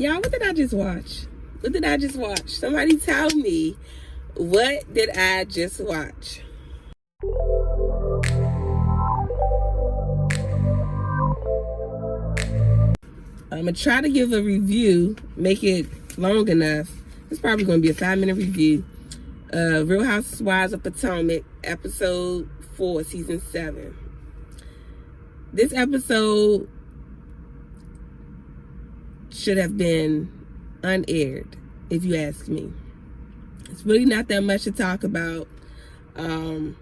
Y'all, what did I just watch? What did I just watch? Somebody tell me, what did I just watch? I'm going to try to give a review, make it long enough. It's probably going to be a 5-minute review. Real Housewives of Potomac, episode 4, season 7. This episode should have been unaired, if you ask me. It's really not that much to talk about. So I'm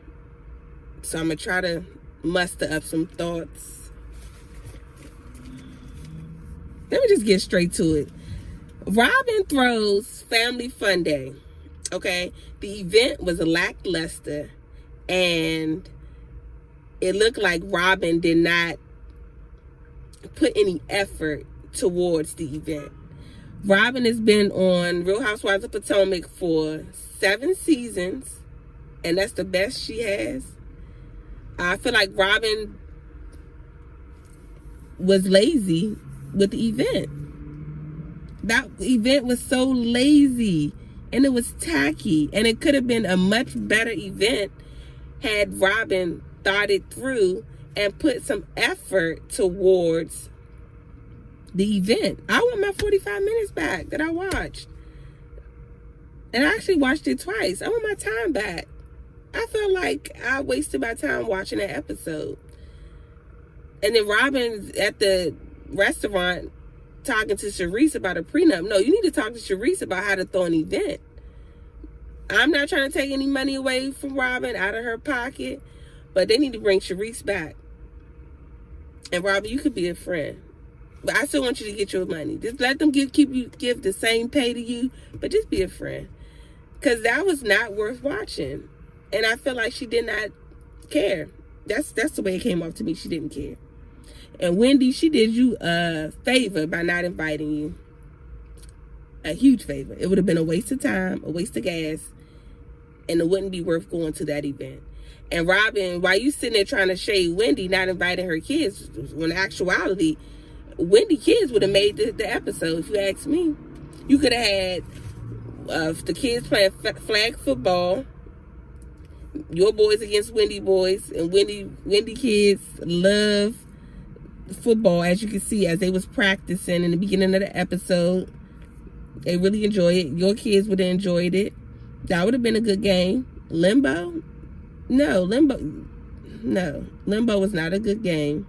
going to try to muster up some thoughts. Let me just get straight to it. Robin throws Family Fun Day. Okay? The event was lackluster, and it looked like Robin did not put any effort towards the event. Robin has been on Real Housewives of Potomac for 7 seasons, and that's the best she has. I feel like Robin was lazy with the event. That event was so lazy, and it was tacky, and it could have been a much better event had Robin thought it through and put some effort towards the event. I want my 45 minutes back that I watched. And I actually watched it twice. I want my time back. I felt like I wasted my time watching that episode. And then Robin's at the restaurant talking to Sharice about a prenup. No, you need to talk to Sharice about how to throw an event. I'm not trying to take any money away from Robin out of her pocket, but they need to bring Sharice back. And Robin, you could be a friend. But I still want you to get your money. Just let them give the same pay to you, but just be a friend. Because that was not worth watching. And I feel like she did not care. That's the way it came off to me. She didn't care. And Wendy, she did you a favor by not inviting you. A huge favor. It would have been a waste of time, a waste of gas, and it wouldn't be worth going to that event. And Robin, while you sitting there trying to shade Wendy not inviting her kids, when in actuality, Wendy kids would have made the episode, if you ask me. You could have had the kids playing flag football, your boys against Wendy boys, and Wendy kids love football, as you can see, as they was practicing in the beginning of the episode. They really enjoy it. Your kids would have enjoyed it. That would have been a good game. Limbo? No, Limbo was not a good game.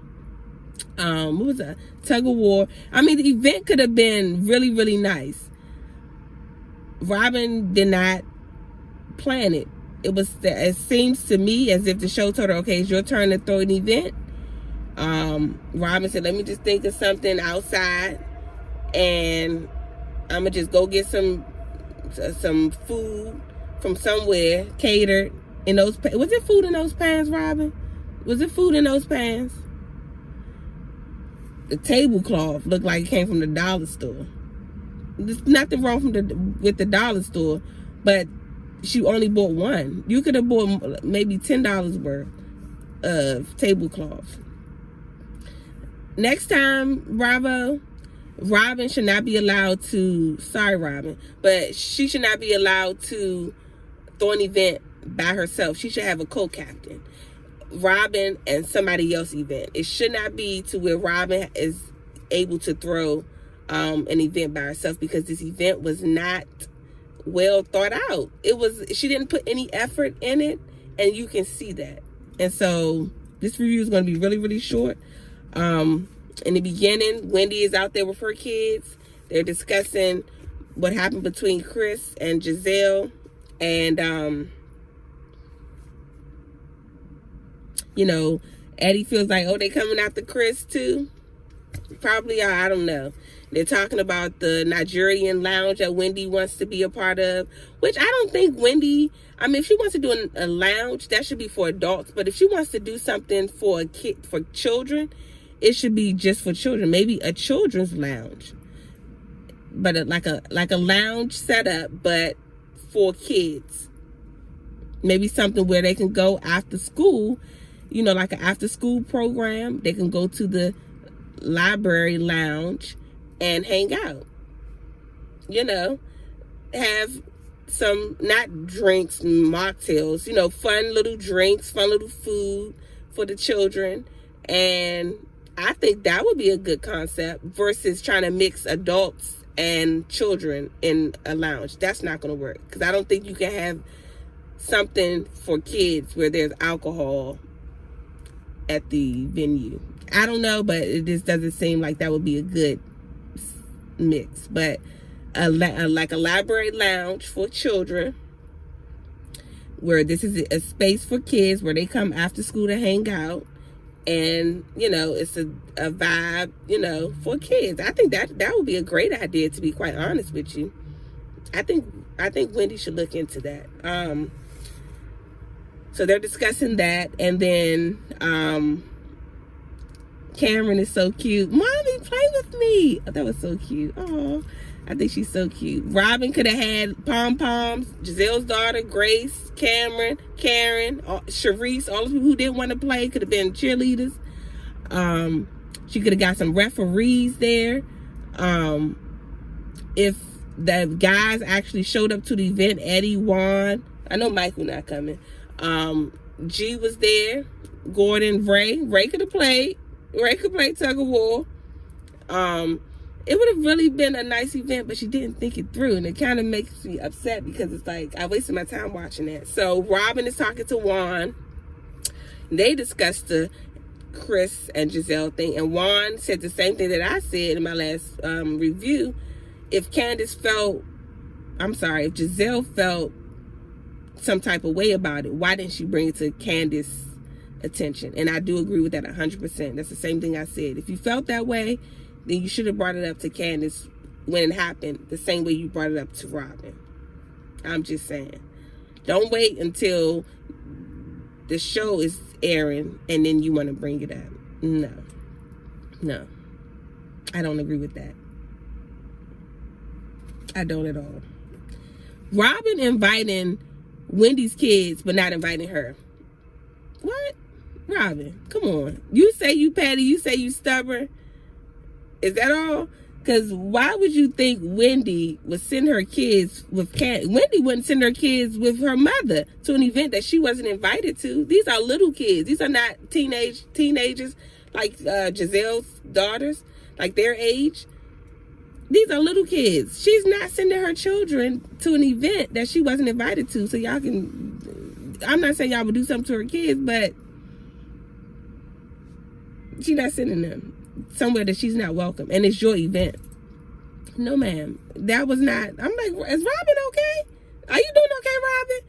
What was that? Tug of war. I mean, the event could have been really, really nice. Robin did not plan it. It seems to me as if the show told her, okay, it's your turn to throw an event. Robin said, let me just think of something outside, and I'm gonna just go get some food from somewhere catered in those. Was it food in those pans, Robin? Was it food in those pans? The tablecloth looked like it came from the dollar store. There's nothing wrong with the dollar store, but she only bought one. You could have bought maybe $10 worth of tablecloth. Next time, Robin should not be allowed to, sorry Robin, but she should not be allowed to throw an event by herself. She should have a co-captain. Robin and somebody else event. It should not be to where Robin is able to throw an event by herself, because this event was not well thought out. She didn't put any effort in it, and you can see that. And so this review is going to be really, really short. In the beginning, Wendy is out there with her kids. They're discussing what happened between Chris and Giselle, and Eddie feels like, oh, they coming after Chris too. Probably, I don't know. They're talking about the Nigerian lounge that Wendy wants to be a part of, which I don't think Wendy, I mean, if she wants to do a lounge, that should be for adults. But if she wants to do something for children, it should be just for children. Maybe a children's lounge, but like a lounge setup, but for kids. Maybe something where they can go after school, like an after school program. They can go to the library lounge and hang out. you know, have some, not drinks, mocktails, you know, fun little drinks, fun little food for the children. And I think that would be a good concept versus trying to mix adults and children in a lounge. That's not going to work, because I don't think you can have something for kids where there's alcohol at the venue. I don't know, but it just doesn't seem like that would be a good mix. But like a library lounge for children, where this is a space for kids where they come after school to hang out, and you know, it's a vibe, you know, for kids. I think that would be a great idea, to be quite honest with you. I think Wendy should look into that. So they're discussing that, and then Cameron is so cute. Mommy, play with me. Oh, that was so cute. Oh, I think she's so cute. Robin could have had pom-poms. Giselle's daughter, Grace, Cameron, Karen, Sharice, all of them who didn't want to play could have been cheerleaders. She could have got some referees there. If the guys actually showed up to the event, Eddie, Juan, I know Michael not coming. G was there. Gordon, Ray could have played. Ray could play tug of war. It would have really been a nice event, but she didn't think it through, and it kind of makes me upset, because it's like I wasted my time watching that. So Robin is talking to Juan. They discussed the Chris and Giselle thing, and Juan said the same thing that I said in my last review. If Giselle felt some type of way about it, why didn't she bring it to Candace's attention? And I do agree with that 100%. That's the same thing I said. If you felt that way, then you should have brought it up to Candace when it happened, the same way you brought it up to Robin. I'm just saying. Don't wait until the show is airing and then you want to bring it up. No. I don't agree with that. I don't at all. Robin inviting Wendy's kids, but not inviting her. What? Robin, come on. You say you petty, you say you stubborn. Is that all? Because why would you think Wendy would send her kids with Wendy wouldn't send her kids with her mother to an event that she wasn't invited to. These are little kids. These are not teenagers like Giselle's daughters, like their age. These are little kids. She's not sending her children to an event that she wasn't invited to. So y'all can, I'm not saying y'all would do something to her kids, but she's not sending them somewhere that she's not welcome, and it's your event. No, ma'am, that was not. I'm like, is Robin okay? Are you doing okay, Robin?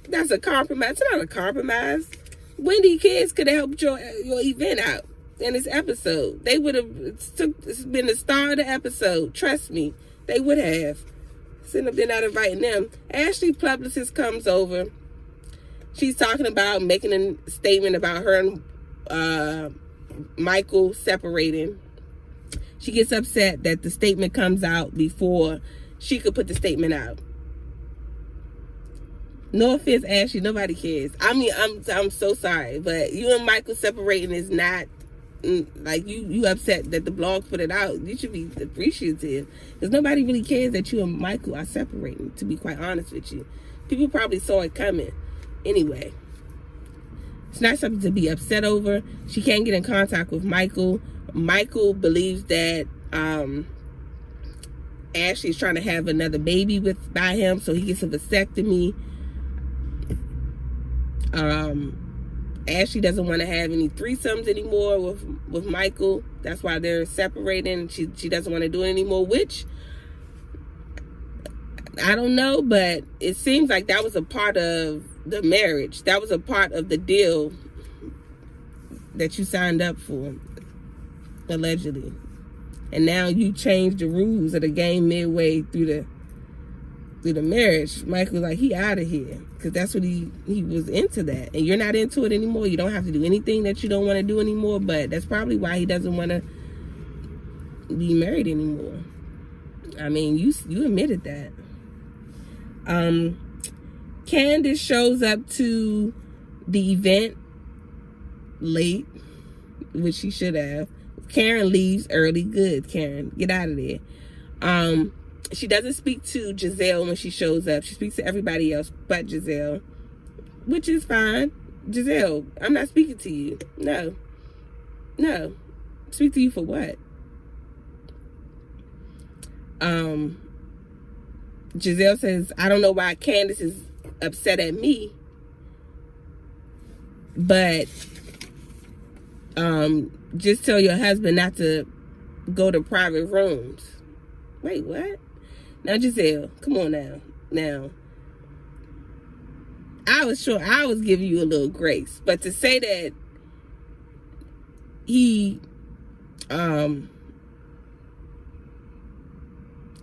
That's a compromise. It's not a compromise. Wendy kids could have helped your event out in this episode. They would have been the star of the episode. Trust me, they would have. Sitting up there not inviting them. Ashley publicist comes over. She's talking about making a statement about her and Michael separating. She gets upset that the statement comes out before she could put the statement out. No offense, Ashley, nobody cares. I mean, I'm so sorry, but you and Michael separating is not like you upset that the blog put it out. You should be appreciative, because nobody really cares that you and Michael are separating, to be quite honest with you. People probably saw it coming anyway. It's not something to be upset over. She can't get in contact with Michael. Michael believes that Ashley's trying to have another baby by him, so he gets a vasectomy. Ashley doesn't want to have any threesomes anymore with Michael. That's why they're separating. She doesn't want to do it anymore, which I don't know, but it seems like that was a part of the marriage. That was a part of the deal that you signed up for, allegedly. And now you changed the rules of the game midway through the marriage. Michael was like, he out of here, because that's what he was into that. And you're not into it anymore. You don't have to do anything that you don't want to do anymore, but that's probably why he doesn't want to be married anymore. I mean, you admitted that. Candace shows up to the event late, which she should have. Karen leaves early. Good, Karen. Get out of there. She doesn't speak to Giselle when she shows up. She speaks to everybody else but Giselle, which is fine. Giselle, I'm not speaking to you. No. Speak to you for what? Giselle says, I don't know why Candace is upset at me, but just tell your husband not to go to private rooms. Wait, what? Now, Giselle, come on now. I was sure I was giving you a little grace, but to say that he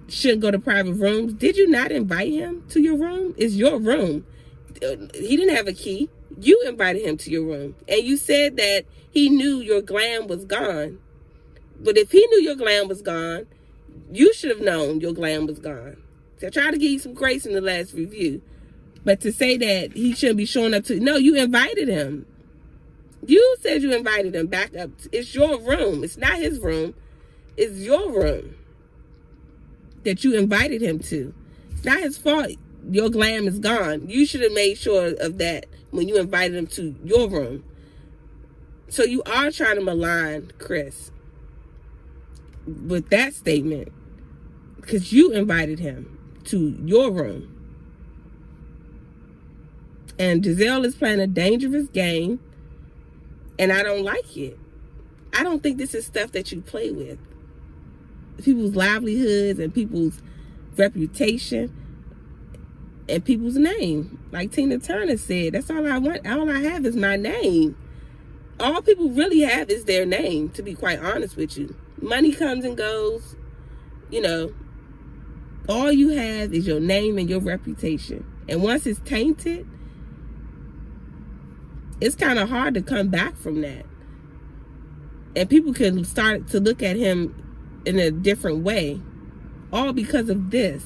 shouldn't go to private rooms, did you not invite him to your room? It's your room. He didn't have a key. You invited him to your room, and you said that he knew your glam was gone. But if he knew your glam was gone, you should have known your glam was gone. So I tried to give you some grace in the last review. But to say that he shouldn't be showing up to... No, you invited him. You said you invited him back up. It's your room. It's not his room. It's your room that you invited him to. It's not his fault your glam is gone. You should have made sure of that when you invited him to your room. So you are trying to malign Chris with that statement because you invited him to your room. And Giselle is playing a dangerous game, and I don't like it. I don't think this is stuff that you play with. People's livelihoods and people's reputation and people's name. Like Tina Turner said, that's all I want. All I have is my name. All people really have is their name, to be quite honest with you. Money comes and goes. You know, all you have is your name and your reputation. And once it's tainted, it's kind of hard to come back from that. And people can start to look at him in a different way, all because of this.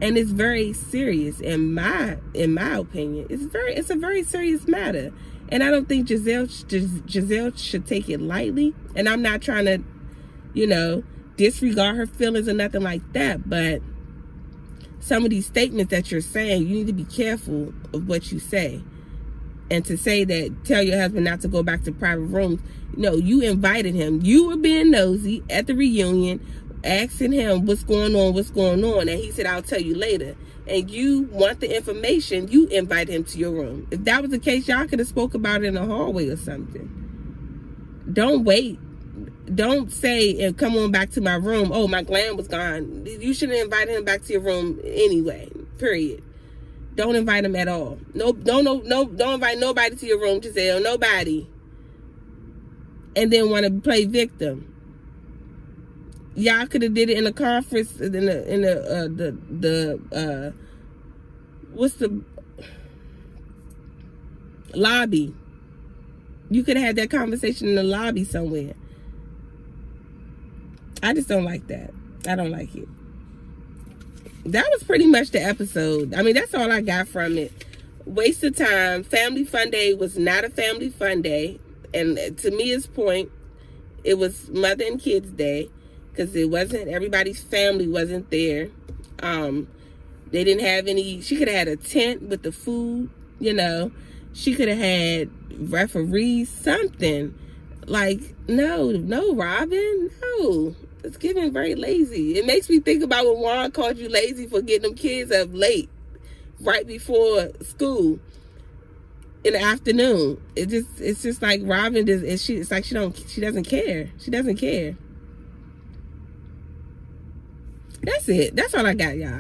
And it's very serious in my opinion. It's a very serious matter. And I don't think Giselle should take it lightly. And I'm not trying to, you know, disregard her feelings or nothing like that. But some of these statements that you're saying, you need to be careful of what you say. And to say that, tell your husband not to go back to private rooms. No, you invited him. You were being nosy at the reunion, asking him what's going on. And he said, I'll tell you later. And you want the information, you invite him to your room. If that was the case, y'all could have spoke about it in the hallway or something. Don't wait. Don't say, and come on back to my room. Oh, my glam was gone. You shouldn't invite him back to your room anyway, period. Don't invite him at all. Don't invite nobody to your room, Giselle. Nobody. And then want to play victim. Y'all could have did it in a conference what's the lobby. You could have had that conversation in the lobby somewhere. I just don't like that. I don't like it. That was pretty much the episode. I mean, that's all I got from it. Waste of time. Family Fun Day was not a family fun day. And to Mia's point, it was Mother and Kids Day. Because it wasn't, everybody's family wasn't there. They didn't have any, she could have had a tent with the food, you know. She could have had referees, something. Like, no, Robin, no. It's getting very lazy. It makes me think about when Juan called you lazy for getting them kids up late, right before school, in the afternoon. It's just like Robin does. It's like she doesn't care. She doesn't care. That's it. That's all I got, y'all.